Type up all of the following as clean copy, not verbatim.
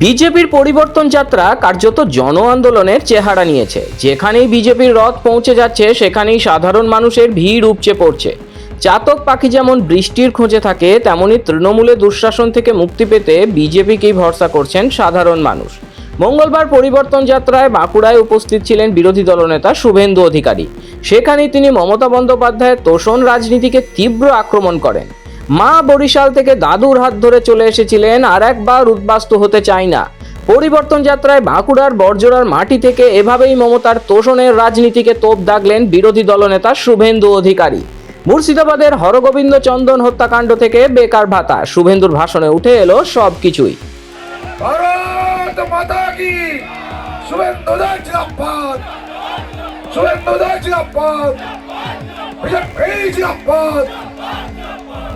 বিজেপির পরিবর্তন যাত্রা কার্যত জন আন্দোলনের চেহারা নিয়েছে। যেখানেই বিজেপির রথ পৌঁছে যাচ্ছে সেখানেই সাধারণ মানুষের ভিড় উপচে পড়ছে। চাতক পাখি যেমন বৃষ্টির খোঁজে থাকে, তেমনি তৃণমূলে দুঃশাসন থেকে মুক্তি পেতে বিজেপিকেই ভরসা করছেন সাধারণ মানুষ। মঙ্গলবার পরিবর্তন যাত্রায় বাঁকুড়ায় উপস্থিত ছিলেন বিরোধী দলনেতা শুভেন্দু অধিকারী। সেখানেই তিনি মমতা বন্দ্যোপাধ্যায়ের তোষণ রাজনীতিকে তীব্র আক্রমণ করেন। মা বরিশাল থেকে দাদুর হাত ধরে চলে এসেছিলেন, আর একবার উদ্বাস্তু হতে চাই না। পরিবর্তন যাত্রায় বাঁকুড়ার বড়জোড়ার মাটি থেকে এভাবেই মমতার তোষণের রাজনীতিকে তোপ দাগলেন বিরোধী দলনেতা শুভেন্দু অধিকারী। মুর্শিদাবাদের হরগোবিন্দ চন্দন হত্যাকাণ্ড থেকে বেকার ভাতা, শুভেন্দুর ভাষণে উঠে এলো সবকিছুই। ভারত মাতা কি, শুভেন্দু জিন্দাবাদ, শুভেন্দু জিন্দাবাদ, বিজেপি জিন্দাবাদ,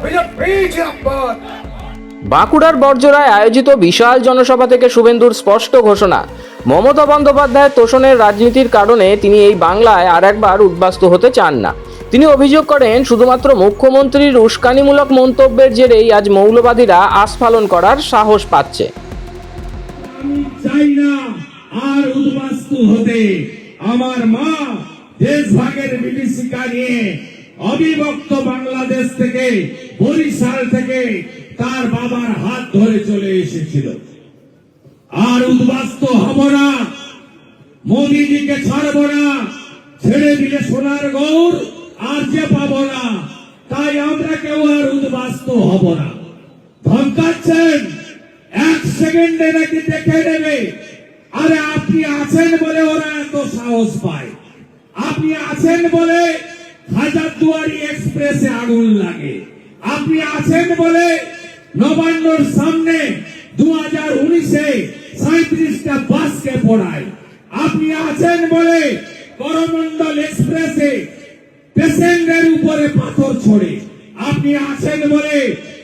বিজেপি জিন্দাবাদ। বাঁকুড়ার বড়জোড়ায় আয়োজিত বিশাল জনসভা থেকে শুভেন্দুর স্পষ্ট ঘোষণা, মমতা বন্দ্যোপাধ্যায়ের তোষণের রাজনীতির কারণে তিনি এই বাংলায় আর একবার উদ্বাস্তু হতে চান না। তিনি অভিযোগ করেন, শুধুমাত্র মুখ্যমন্ত্রীর উস্কানিমূলক মন্তব্যের জেরেই আজ মৌলবাদীরা আস্ফালন করার সাহস পাচ্ছে। আমি চাই না আর উদ্বাস্তু হতে। আমার মা দেশভাগের বিভীষিকা নিয়ে অবিভক্ত বাংলাদেশ থেকে, বরিশাল থেকে তার বাবার হাত ধরে চলে এসেছিল। আর উদ্বাস্তু হব না, মোদিজিকে ছাড়ব না, ছেড়ে দিলে সোনার গৌর আর যে পাবো না। তাই আমরা কেউ আর উদ্বাস্তু হব না। ধমকাচ্ছেন, এক সেকেন্ডে নাকি দেখে নেবে। আরে আপনি আছেন বলে ওরা এত সাহস পায়। আপনি আছেন বলে হাজারদুয়ারি এক্সপ্রেসে আগুন লাগে। আপনি আছেন বলে নবান্নর সামনে 2019-এ 37টা বাসকে পড়ায়। আপনি আছেন বলে করমণ্ডল এক্সপ্রেসে পেসেন্টের উপরে পাথর ছড়ে। আপনি আছেন বলে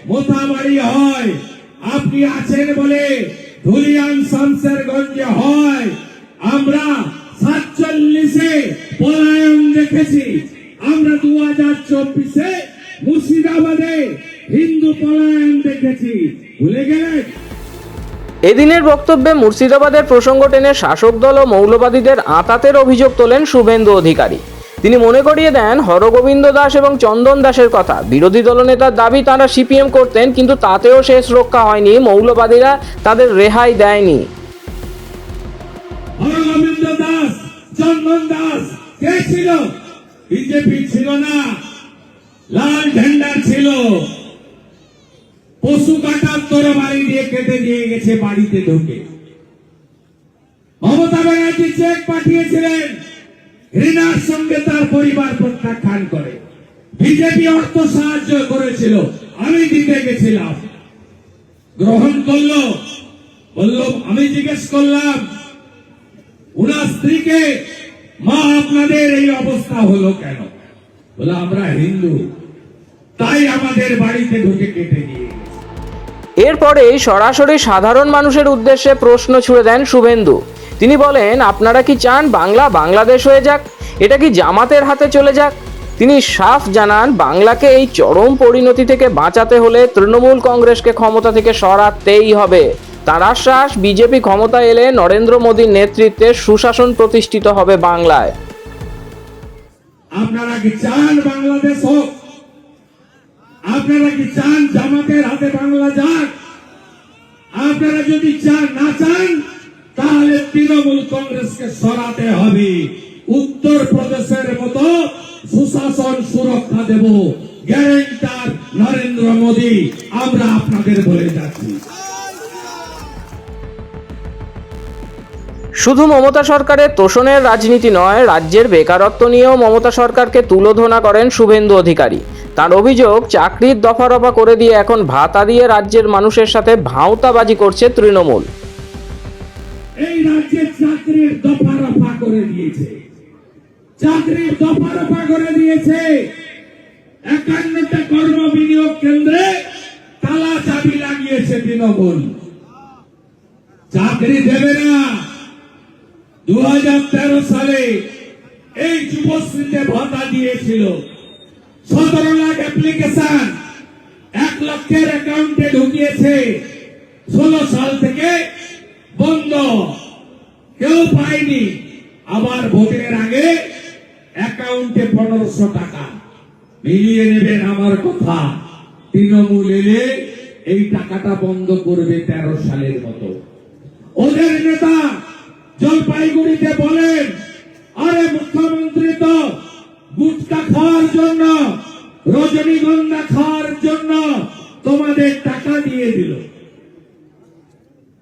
মোথাবাড়ি হয়। আপনি আছেন বলে ধুলিয়ান শামসেরগঞ্জে হয়। আমরা 47-এ পলায়ন দেখেছি। আমরা 2024-এ মুর্শিদাবাদে হিন্দু পলায়ন দেখেছি। ভুলে গেলেন? এদিনের বক্তব্যে মুর্শিদাবাদের প্রসঙ্গ টেনে শাসক দল ও মৌলবাদীদের আঁতাতের অভিযোগ তোলেন শুভেন্দু অধিকারী। তিনি মনে করিয়ে দেন হরগোবিন্দ দাস এবং চন্দন দাসের কথা। বিরোধী দলনেতার দাবি তাঁরা সিপিএম করতেন, কিন্তু তাতেও শেষ রক্ষা হয়নি, মৌলবাদীরা তাদের রেহাই দেয়নি। হরগোবিন্দ দাস, চন্দন দাস কে ছিল? বিজেপি ছিল না, লাল ঝান্ডা ছিল। পশু কাটার তরবারি দিয়ে কেটে নিয়ে গেছে বাড়িতে ঢুকে। মমতা ব্যানার্জি চেক পাঠিয়েছিলেন, ঘৃণার সঙ্গে তার পরিবার প্রত্যাখ্যান করে। বিজেপি অর্থ সাহায্য করেছিল, আমি দিতে গেছিলাম, গ্রহণ করলো। বলল, আমি জিজ্ঞেস করলাম উনার স্ত্রীকে, মা আপনাদের এই অবস্থা হলো কেন? বলে, আমরা হিন্দু, তাই আমাদের বাড়িতে ঢুকে কেটে নিয়ে। এরপরেই সরাসরি সাধারণ মানুষের উদ্দেশ্যে প্রশ্ন ছুড়ে দেন শুভেন্দু। তিনি বলেন, আপনারা কি চান বাংলা বাংলাদেশ হয়ে যাক? এটা কি জামাতের হাতে চলে যাক? তিনি সাফ জানান, বাংলাকে এই চরম পরিণতি থেকে বাঁচাতে হলে তৃণমূল কংগ্রেসকে ক্ষমতা থেকে সরাতেই হবে। তার আশ্বাস, বিজেপি ক্ষমতা এলে নরেন্দ্র মোদীর নেতৃত্বে সুশাসন প্রতিষ্ঠিত হবে বাংলায়। আপনারা কি চান বাংলাদেশ হোক? আপনারা কি চান জামাতের হাতে বাংলা যাক? আপনারা যদি চান, না চান, তাহলে তৃণমূল কংগ্রেসকে সরাতে হবে। উত্তর প্রদেশের মতো সুশাসন সুরক্ষা দেব, গ্যারান্টার নরেন্দ্র মোদী। আমরা আপনাদের বলে যাচ্ছি। শুধু মমতা সরকারের তোষণের রাজনীতি নয়, রাজ্যের বেকারত্ব নিয়েও মমতা সরকারকে তুলোধনা করেন শুভেন্দু অধিকারী। তার অভিযোগ, চাকরির দফা রফা করে দিয়ে এখন ভাতা দিয়ে রাজ্যের মানুষের সাথে ভাঁওতাবাজি করছে তৃণমূল। এই রাজ্যে চাকরির দফা রফা করে দিয়েছে, চাকরির দফা রফা করে দিয়েছে। 51টা কর্ম বিনিয়োগ কেন্দ্রে তালা চাবি লাগিয়েছে তৃণমূল। চাকরি দেবে না। 2013 সালে এই যুবশ্রীতে ভাতা দিয়েছিল। 17 লাখ অ্যাপ্লিকেশন 1 লক্ষের অ্যাকাউন্টে ঢুকিয়েছে। 16 সাল থেকে বন্ধ, কেউ পায়নি। আবার ভোটের আগে অ্যাকাউন্টে 1500 টাকা মিলিয়ে নেবেন। আমার কথা, তৃণমূল এলে এই টাকাটা বন্ধ করবে 13 সালের মতো। ওদের নেতা জলপাইগুড়িতে বলেন, আরে মুখ্যমন্ত্রী তো গুটকা খাওয়ার জন্য, রজনীগন্ধা খাওয়ার জন্য তোমাদের টাকা দিয়ে দিল,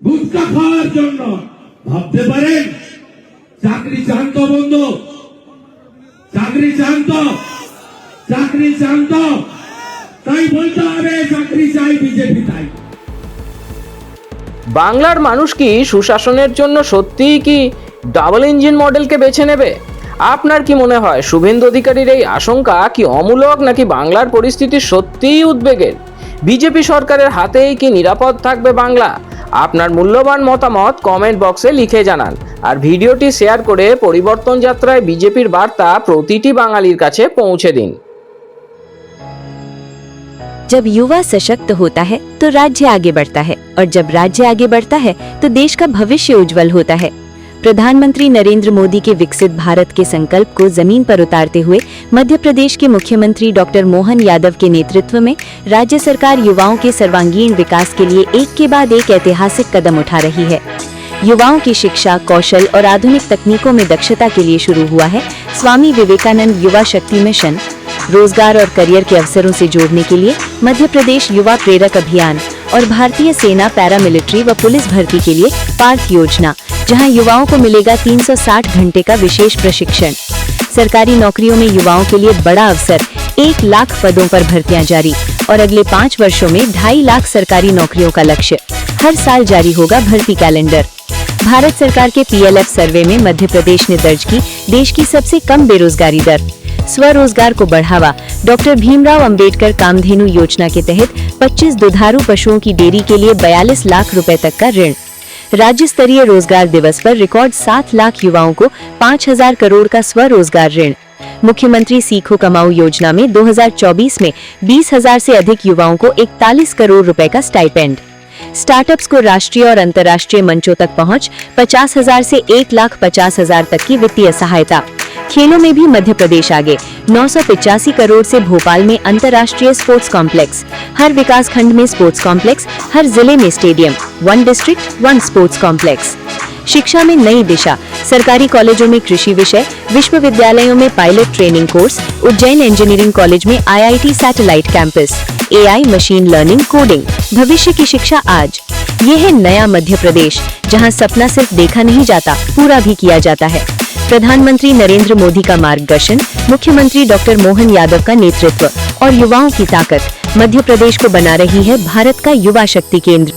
গুটকা খাওয়ার জন্য। ভাবতে পারেন? চাকরি চান তো বন্ধু? চাকরি চান তো? চাকরি চান তো? তাই বলতে হবে চাকরি চাই, বিজেপি তাই। বাংলার মানুষ কি সুশাসনের জন্য সত্যিই কি ডাবল ইঞ্জিন মডেলকে বেছে নেবে? আপনার কি মনে হয় শুভেন্দু অধিকারীর এই আশঙ্কা কি অমূলক, নাকি বাংলার পরিস্থিতি সত্যিই উদ্বেগের? বিজেপি সরকারের হাতেই কি নিরাপদ থাকবে বাংলা? আপনার মূল্যবান মতামত কমেন্ট বক্সে লিখে জানান, আর ভিডিওটি শেয়ার করে পরিবর্তন যাত্রায় বিজেপির বার্তা প্রতিটি বাঙালির কাছে পৌঁছে দিন। जब युवा सशक्त होता है तो राज्य आगे बढ़ता है, और जब राज्य आगे बढ़ता है तो देश का भविष्य उज्जवल होता है। प्रधानमंत्री नरेंद्र मोदी के विकसित भारत के संकल्प को जमीन पर उतारते हुए मध्य प्रदेश के मुख्यमंत्री डॉक्टर मोहन यादव के नेतृत्व में राज्य सरकार युवाओं के सर्वांगीण विकास के लिए एक के बाद एक ऐतिहासिक कदम उठा रही है। युवाओं की शिक्षा, कौशल और आधुनिक तकनीकों में दक्षता के लिए शुरू हुआ है स्वामी विवेकानंद युवा शक्ति मिशन। रोजगार और करियर के अवसरों से जोड़ने के लिए मध्य प्रदेश युवा प्रेरक अभियान और भारतीय सेना, पैरामिलिट्री व पुलिस भर्ती के लिए पार्थ योजना, जहां युवाओं को मिलेगा 360 घंटे का विशेष प्रशिक्षण। सरकारी नौकरियों में युवाओं के लिए बड़ा अवसर, 1 लाख पदों पर भर्तियां जारी, और अगले 5 वर्षों में 2.5 लाख सरकारी नौकरियों का लक्ष्य। हर साल जारी होगा भर्ती कैलेंडर। भारत सरकार के PLF सर्वे में मध्य प्रदेश ने दर्ज की देश की सबसे कम बेरोजगारी दर। स्वरोजगार को बढ़ावा, डॉक्टर भीमराव अंबेडकर कामधेनु योजना के तहत 25 दुधारू पशुओं की डेयरी के लिए 42 लाख रुपए तक का ऋण। राज्य स्तरीय रोजगार दिवस पर रिकॉर्ड 7 लाख युवाओं को 5000 करोड़ का स्वरोजगार ऋण। मुख्यमंत्री सीखो कमाओ योजना में 2024 में 20,000 से अधिक युवाओं को 41 करोड़ रुपए का स्टाइपेंड। स्टार्टअप्स को राष्ट्रीय और अंतर्राष्ट्रीय मंचों तक पहुंच, 50,000 से 1,50,000 तक की वित्तीय सहायता। खेलों में भी मध्य प्रदेश आगे, 985 करोड़ से भोपाल में अंतर्राष्ट्रीय स्पोर्ट्स कॉम्प्लेक्स, हर विकास खंड में स्पोर्ट्स कॉम्प्लेक्स, हर जिले में स्टेडियम, 1 डिस्ट्रिक्ट 1 स्पोर्ट्स कॉम्प्लेक्स। शिक्षा में नई दिशा, सरकारी कॉलेजों में कृषि विषय, विश्वविद्यालयों में pilot training course, Ujjain engineering college में IIT satellite campus, AI, machine learning, coding. भविष्य की शिक्षा आज। ये है नया मध्य प्रदेश, जहां सपना सिर्फ देखा नहीं जाता, पूरा भी किया जाता है। प्रधानमंत्री नरेंद्र मोदी का मार्गदर्शन, मुख्यमंत्री डॉक्टर मोहन यादव का नेतृत्व और युवाओं की ताकत मध्य प्रदेश को बना रही है भारत का युवा शक्ति केंद्र।